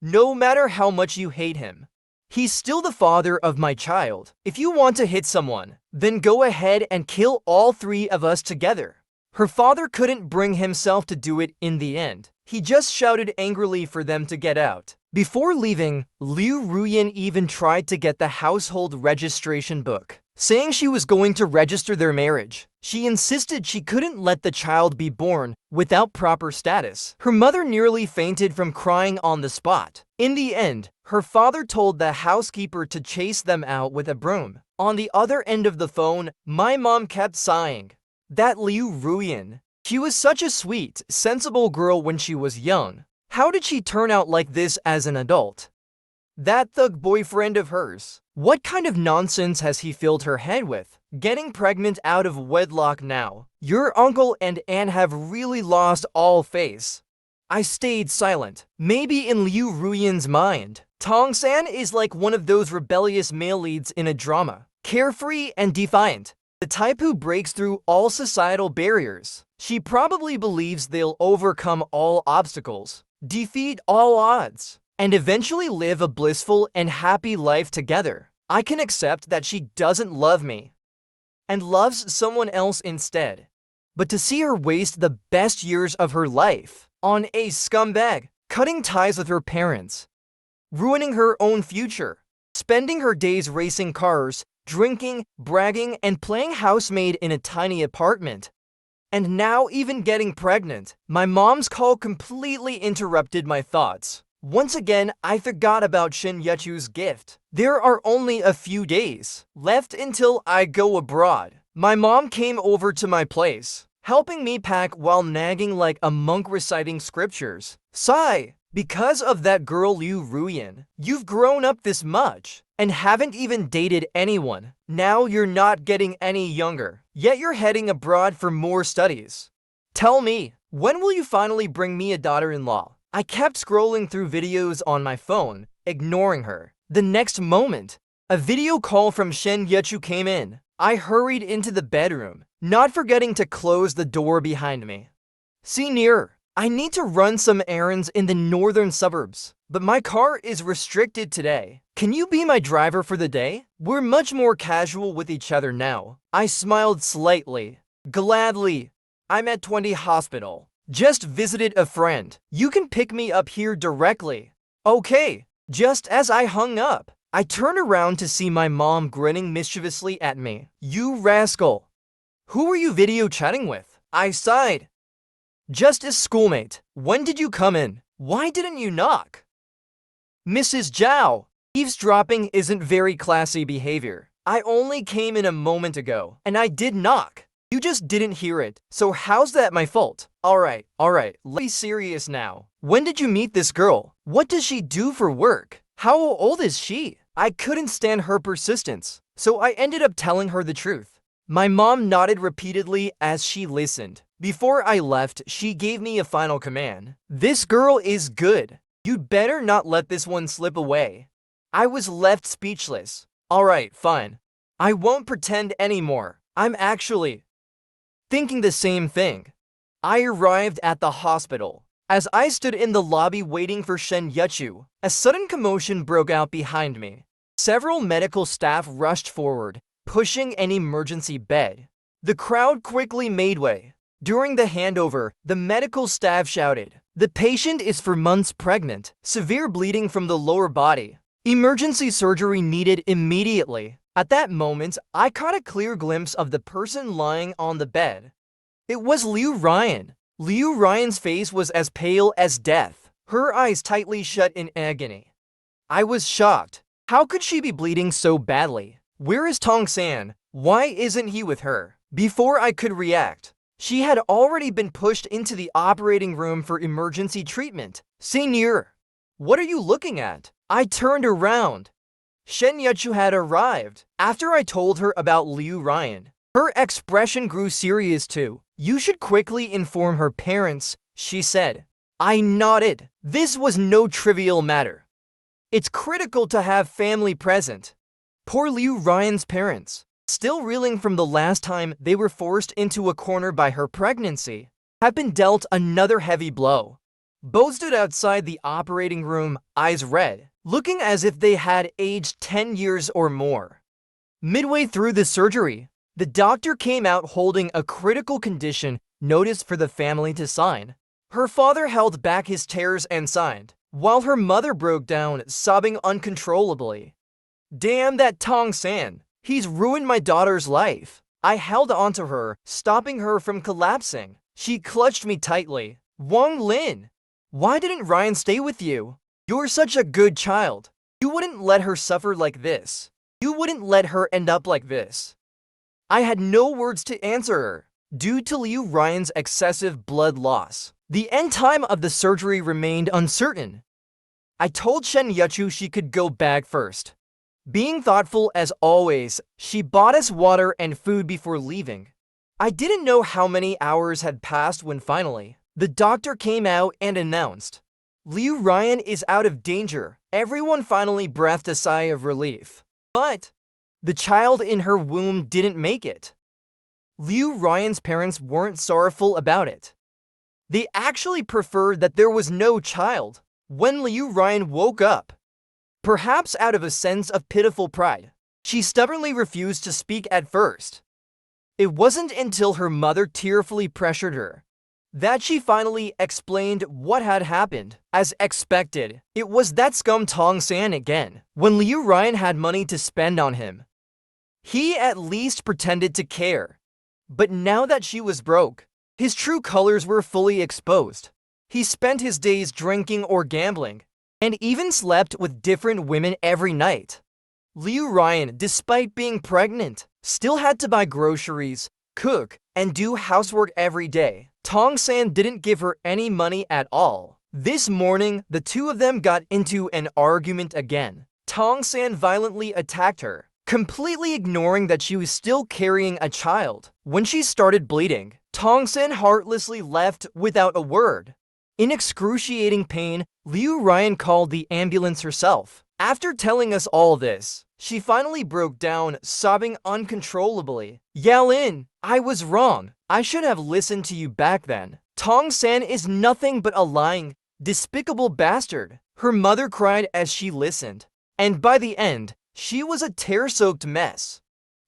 "No matter how much you hate him, he's still the father of my child. If you want to hit someone, then go ahead and kill all three of us together." Her father couldn't bring himself to do it in the end. He just shouted angrily for them to get out. Before leaving, Liu Ruyan even tried to get the household registration book, saying she was going to register their marriage. She insisted she couldn't let the child be born without proper status. Her mother nearly fainted from crying on the spot. In the end, her father told the housekeeper to chase them out with a broom. On the other end of the phone, my mom kept sighing. That Liu Ruyan. She was such a sweet, sensible girl when she was young. How did she turn out like this as an adult? That thug boyfriend of hers. What kind of nonsense has he filled her head with? Getting pregnant out of wedlock now. Your uncle and aunt have really lost all face. I stayed silent. Maybe in Liu Ruyan's mind, Tongsan is like one of those rebellious male leads in a drama. Carefree and defiant. The type who breaks through all societal barriers. She probably believes they'll overcome all obstacles, defeat all odds, and eventually live a blissful and happy life together. I can accept that she doesn't love me and loves someone else instead. But to see her waste the best years of her life on a scumbag, cutting ties with her parents, ruining her own future, spending her days racing cars, drinking, bragging, and playing housemaid in a tiny apartment, and now even getting pregnant. My mom's call completely interrupted my thoughts. Once again, I forgot about Shen Yechu's gift. There are only a few days left until I go abroad. My mom came over to my place, helping me pack while nagging like a monk reciting scriptures. Sigh. Because of that girl Liu Ruyan, you've grown up this much and haven't even dated anyone. Now you're not getting any younger, yet you're heading abroad for more studies. Tell me, when will you finally bring me a daughter-in-law? I kept scrolling through videos on my phone, ignoring her. The next moment, a video call from Shen Yechu came in. I hurried into the bedroom, not forgetting to close the door behind me. See nearer. I need to run some errands in the northern suburbs, but my car is restricted today. Can you be my driver for the day? We're much more casual with each other now. I smiled slightly. Gladly. I'm at 20 Hospital. Just visited a friend. You can pick me up here directly. Okay. Just as I hung up, I turned around to see my mom grinning mischievously at me. You rascal. Who were you video chatting with? I sighed. Just a schoolmate. When did you come in? Why didn't you knock? Mrs. Zhao. Eavesdropping isn't very classy behavior. I only came in a moment ago, and I did knock. You just didn't hear it, so how's that my fault? Alright, let's be serious now. When did you meet this girl? What does she do for work? How old is she? I couldn't stand her persistence, so I ended up telling her the truth. My mom nodded repeatedly as she listened. Before I left, she gave me a final command. This girl is good. You'd better not let this one slip away. I was left speechless. Alright, fine. I won't pretend anymore. I'm actually thinking the same thing. I arrived at the hospital. As I stood in the lobby waiting for Shen Yechu, a sudden commotion broke out behind me. Several medical staff rushed forward, pushing an emergency bed. The crowd quickly made way. During the handover, the medical staff shouted, "The patient is 4 months pregnant, severe bleeding from the lower body. Emergency surgery needed immediately." At that moment, I caught a clear glimpse of the person lying on the bed. It was Liu Ruyan. Liu Ruyan's face was as pale as death, her eyes tightly shut in agony. I was shocked. How could she be bleeding so badly? Where is Tongsan? Why isn't he with her? Before I could react, she had already been pushed into the operating room for emergency treatment. See nearer. What are you looking at? I turned around. Shen Yuchu had arrived. After I told her about Liu Ryan, her expression grew serious too. You should quickly inform her parents, she said. I nodded. This was no trivial matter. It's critical to have family present. Poor Liu Ryan's parents, still reeling from the last time they were forced into a corner by her pregnancy, have been dealt another heavy blow. Both stood outside the operating room, eyes red, looking as if they had aged 10 years or more. Midway through the surgery, the doctor came out holding a critical condition notice for the family to sign. Her father held back his tears and signed, while her mother broke down, sobbing uncontrollably. Damn that Tong San! He's ruined my daughter's life. I held onto her, stopping her from collapsing. She clutched me tightly. Wang Lin! Why didn't Ryan stay with you? You're such a good child. You wouldn't let her suffer like this. You wouldn't let her end up like this. I had no words to answer her. Due to Liu Ryan's excessive blood loss, the end time of the surgery remained uncertain. I told Shen Yuchu she could go back first. Being thoughtful as always, she bought us water and food before leaving. I didn't know how many hours had passed when finally, the doctor came out and announced, Liu Ryan is out of danger. Everyone finally breathed a sigh of relief. But the child in her womb didn't make it. Liu Ryan's parents weren't sorrowful about it. They actually preferred that there was no child. When Liu Ryan woke up, perhaps out of a sense of pitiful pride, she stubbornly refused to speak at first. It wasn't until her mother tearfully pressured her that she finally explained what had happened. As expected, it was that scum Tong San again. When Liu Ryan had money to spend on him, he at least pretended to care. But now that she was broke, his true colors were fully exposed. He spent his days drinking or gambling, and even slept with different women every night. Liu Ryan, despite being pregnant, still had to buy groceries, cook, and do housework every day. Tong San didn't give her any money at all. This morning, the two of them got into an argument again. Tong San violently attacked her, completely ignoring that she was still carrying a child. When she started bleeding, Tong San heartlessly left without a word. In excruciating pain, Liu Ryan called the ambulance herself. After telling us all this, she finally broke down, sobbing uncontrollably. Yalin, I was wrong. I should have listened to you back then. Tong San is nothing but a lying, despicable bastard. Her mother cried as she listened, and by the end, she was a tear-soaked mess.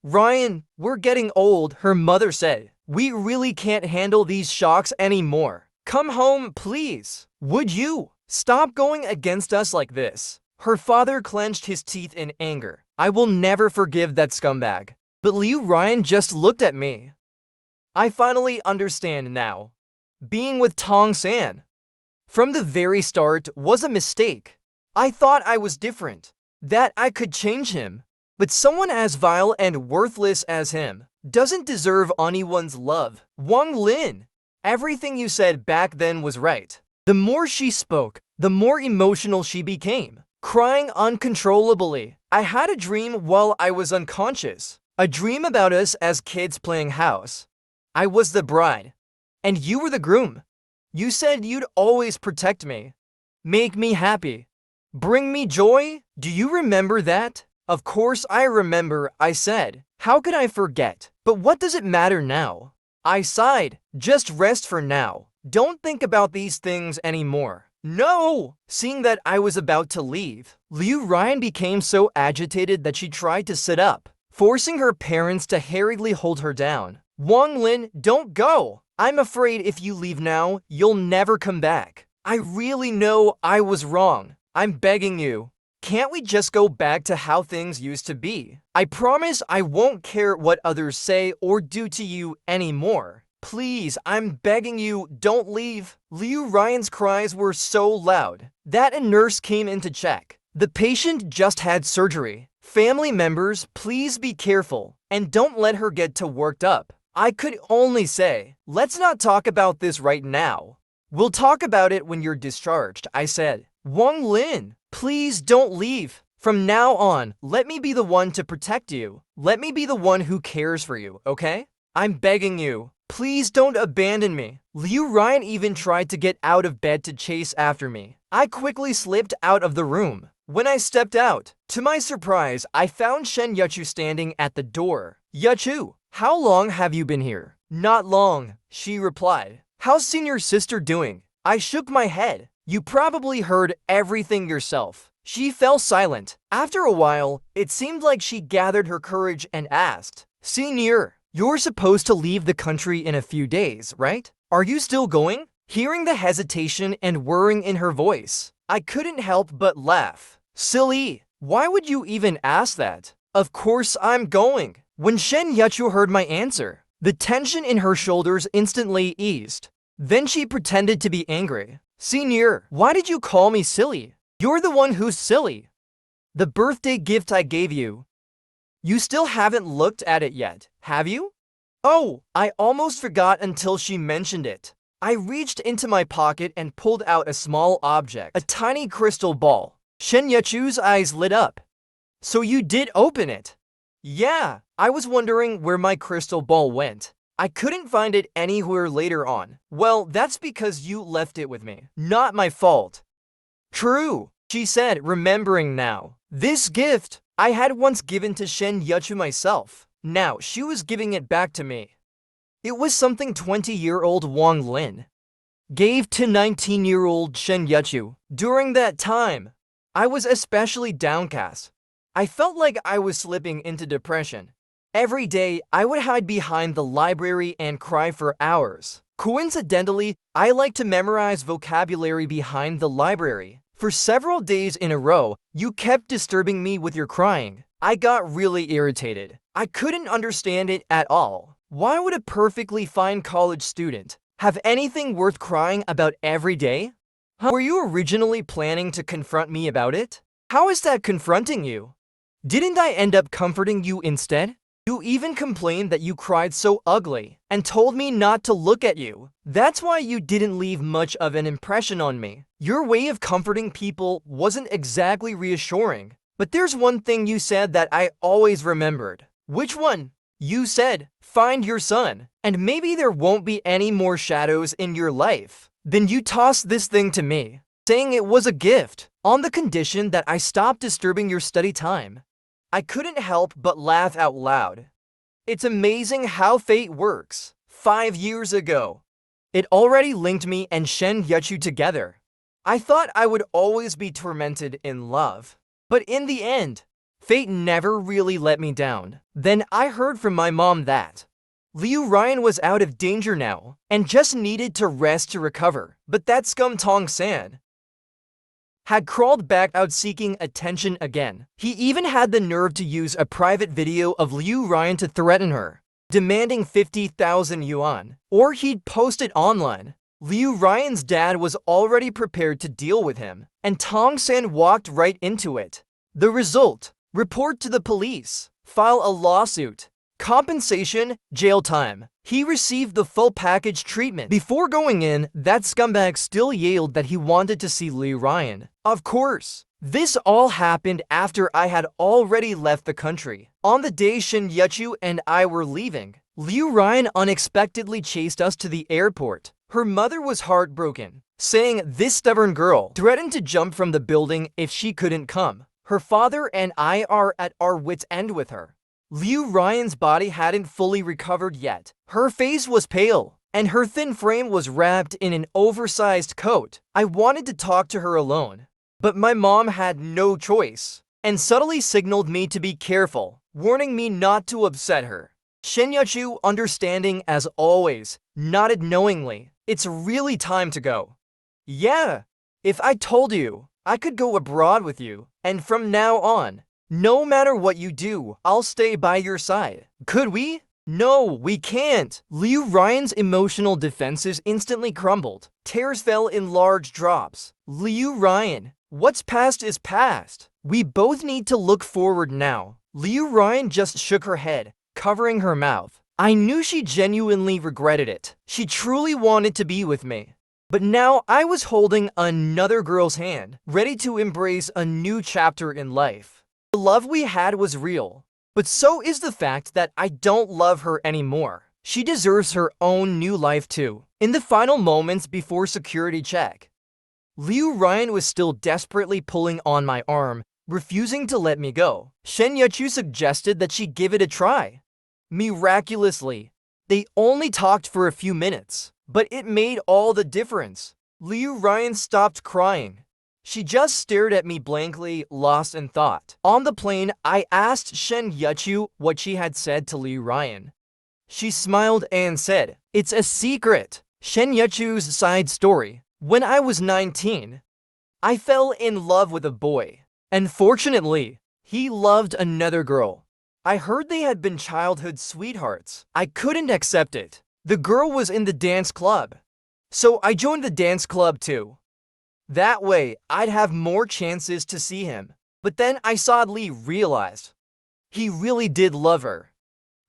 Ryan, we're getting old, her mother said. We really can't handle these shocks anymore. Come home, please. Would you stop going against us like this? Her father clenched his teeth in anger. I will never forgive that scumbag. But Liu Ryan just looked at me. I finally understand now. Being with Tong San from the very start was a mistake. I thought I was different, that I could change him. But someone as vile and worthless as him doesn't deserve anyone's love. Wang Lin, everything you said back then was right. The more she spoke, the more emotional she became, crying uncontrollably. I had a dream while I was unconscious, a dream about us as kids playing house. I was the bride, and you were the groom. You said you'd always protect me, make me happy, bring me joy. Do you remember that? Of course I remember, I said. How could I forget? But what does it matter now? I sighed. Just rest for now. Don't think about these things anymore. No! Seeing that I was about to leave, Liu Ryan became so agitated that she tried to sit up, forcing her parents to hurriedly hold her down. Wang Lin, don't go! I'm afraid if you leave now, you'll never come back. I really know I was wrong. I'm begging you. Can't we just go back to how things used to be? I promise I won't care what others say or do to you anymore. Please, I'm begging you, don't leave. Liu Ryan's cries were so loud that a nurse came in to check. The patient just had surgery. Family members, please be careful and don't let her get too worked up. I could only say, let's not talk about this right now. We'll talk about it when you're discharged, I said. Wang Lin, please don't leave. From now on, let me be the one to protect you. Let me be the one who cares for you, okay? I'm begging you. Please don't abandon me. Liu Ryan even tried to get out of bed to chase after me. I quickly slipped out of the room. When I stepped out, to my surprise, I found Shen Yachu standing at the door. Yachu, how long have you been here? Not long, she replied. How's senior sister doing? I shook my head. You probably heard everything yourself. She fell silent. After a while, it seemed like she gathered her courage and asked, Senior, you're supposed to leave the country in a few days, right? Are you still going? Hearing the hesitation and worrying in her voice, I couldn't help but laugh. Silly, why would you even ask that? Of course I'm going. When Shen Yachu heard my answer, the tension in her shoulders instantly eased. Then she pretended to be angry. Senior, why did you call me silly? You're the one who's silly. The birthday gift I gave you. You still haven't looked at it yet, have you? Oh, I almost forgot until she mentioned it. I reached into my pocket and pulled out a small object, a tiny crystal ball. Shen Yachu's eyes lit up. So you did open it? Yeah, I was wondering where my crystal ball went. I couldn't find it anywhere later on. Well, that's because you left it with me. Not my fault. True, she said, remembering now. This gift I had once given to Shen Yachu myself. Now she was giving it back to me. It was something 20-year-old Wang Lin gave to 19-year-old Shen Yachu. During that time, I was especially downcast. I felt like I was slipping into depression. Every day, I would hide behind the library and cry for hours. Coincidentally, I like to memorize vocabulary behind the library. For several days in a row, you kept disturbing me with your crying. I got really irritated. I couldn't understand it at all. Why would a perfectly fine college student have anything worth crying about every day? Were you originally planning to confront me about it? How is that confronting you? Didn't I end up comforting you instead? You even complained that you cried so ugly and told me not to look at you. That's why you didn't leave much of an impression on me. Your way of comforting people wasn't exactly reassuring. But there's one thing you said that I always remembered. Which one? You said, find your son, and maybe there won't be any more shadows in your life. Then you tossed this thing to me, saying it was a gift, on the condition that I stopped disturbing your study time. I couldn't help but laugh out loud. It's amazing how fate works. 5 years ago, it already linked me and Shen Yachu together. I thought I would always be tormented in love. But in the end, fate never really let me down. Then I heard from my mom that Liu Ryan was out of danger now and just needed to rest to recover. But that scum Tong San had crawled back out seeking attention again. He even had the nerve to use a private video of Liu Ryan to threaten her, demanding 50,000 yuan, or he'd post it online. Liu Ryan's dad was already prepared to deal with him, and Tong San walked right into it. The result: report to the police, file a lawsuit, compensation, jail time. He received the full package treatment. Before going in, that scumbag still yelled that he wanted to see Liu Ryan. Of course, this all happened after I had already left the country. On the day Shen Yachu and I were leaving, Liu Ryan unexpectedly chased us to the airport. Her mother was heartbroken, saying this stubborn girl threatened to jump from the building if she couldn't come. Her father and I are at our wits' end with her. Liu Ryan's body hadn't fully recovered yet. Her face was pale, and her thin frame was wrapped in an oversized coat. I wanted to talk to her alone, but my mom had no choice, and subtly signaled me to be careful, warning me not to upset her. Shen Yachu, understanding as always, nodded knowingly. It's really time to go. Yeah, if I told you, I could go abroad with you, and from now on, no matter what you do, I'll stay by your side. Could we? No, we can't. Liu Ryan's emotional defenses instantly crumbled. Tears fell in large drops. Liu Ryan, what's past is past. We both need to look forward now. Liu Ryan just shook her head, covering her mouth. I knew she genuinely regretted it. She truly wanted to be with me. But now I was holding another girl's hand, ready to embrace a new chapter in life. The love we had was real, but so is the fact that I don't love her anymore. She deserves her own new life too. In the final moments before security check, Liu Ryan was still desperately pulling on my arm, refusing to let me go. Shen Yachu suggested that she give it a try. Miraculously, they only talked for a few minutes, but it made all the difference. Liu Ryan stopped crying. She just stared at me blankly, lost in thought. On the plane, I asked Shen Yachu what she had said to Liu Ryan. She smiled and said, "It's a secret." Shen Yachu's side story. When I was 19, I fell in love with a boy. Unfortunately, he loved another girl. I heard they had been childhood sweethearts. I couldn't accept it. The girl was in the dance club, so I joined the dance club too. That way, I'd have more chances to see him. But then I sadly realized he really did love her.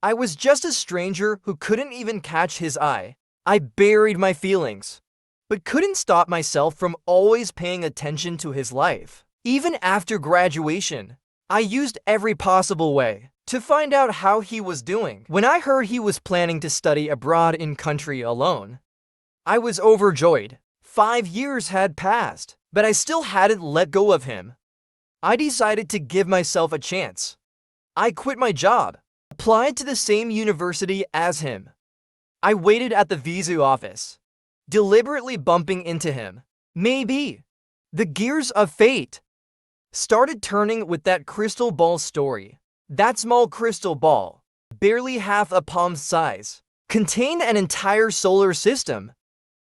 I was just a stranger who couldn't even catch his eye. I buried my feelings, but couldn't stop myself from always paying attention to his life. Even after graduation, I used every possible way to find out how he was doing. When I heard he was planning to study abroad in country alone, I was overjoyed. 5 years had passed, but I still hadn't let go of him. I decided to give myself a chance. I quit my job, applied to the same university as him. I waited at the visa office, deliberately bumping into him. Maybe the gears of fate started turning with that crystal ball story. That small crystal ball, barely half a palm size, contained an entire solar system.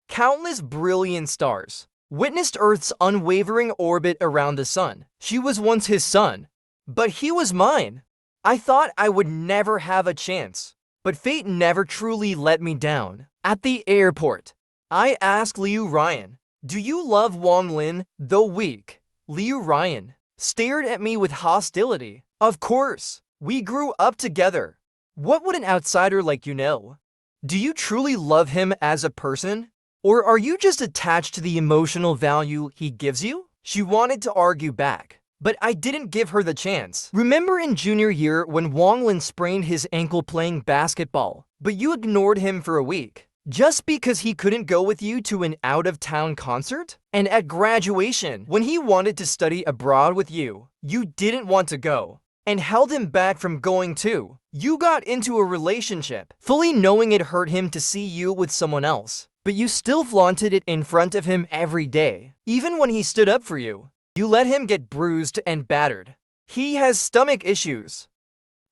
Countless brilliant stars witnessed Earth's unwavering orbit around the sun. She was once his son, but he was mine. I thought I would never have a chance, but fate never truly let me down. At the airport, I asked Liu Ryan, "Do you love Wang Lin?" Though weak, Liu Ryan stared at me with hostility. "Of course, we grew up together. What would an outsider like you know? Do you truly love him as a person? Or are you just attached to the emotional value he gives you?" She wanted to argue back, but I didn't give her the chance. "Remember in junior year when Wang Lin sprained his ankle playing basketball, but you ignored him for a week? Just because he couldn't go with you to an out-of-town concert? And at graduation, when he wanted to study abroad with you, you didn't want to go and held him back from going too. You got into a relationship, fully knowing it hurt him to see you with someone else, but you still flaunted it in front of him every day. Even when he stood up for you, you let him get bruised and battered. He has stomach issues.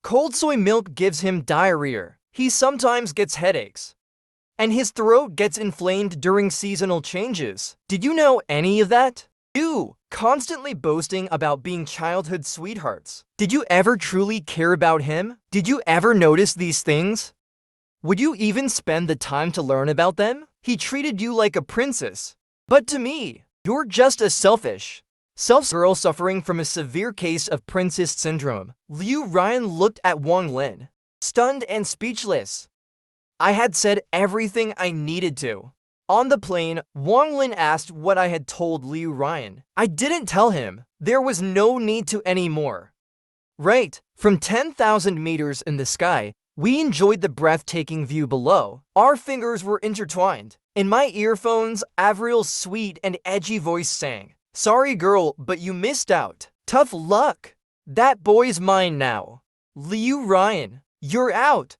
Cold soy milk gives him diarrhea. He sometimes gets headaches, and his throat gets inflamed during seasonal changes. Did you know any of that? You, constantly boasting about being childhood sweethearts. Did you ever truly care about him? Did you ever notice these things? Would you even spend the time to learn about them? He treated you like a princess. But to me, you're just a selfish girl suffering from a severe case of princess syndrome." Liu Ryan looked at Wang Lin, stunned and speechless. I had said everything I needed to. On the plane, Wang Lin asked what I had told Liu Ryan. I didn't tell him. There was no need to anymore. Right, from 10,000 meters in the sky, we enjoyed the breathtaking view below. Our fingers were intertwined. In my earphones, Avril's sweet and edgy voice sang, "Sorry girl, but you missed out. Tough luck. That boy's mine now. Liu Ryan, you're out."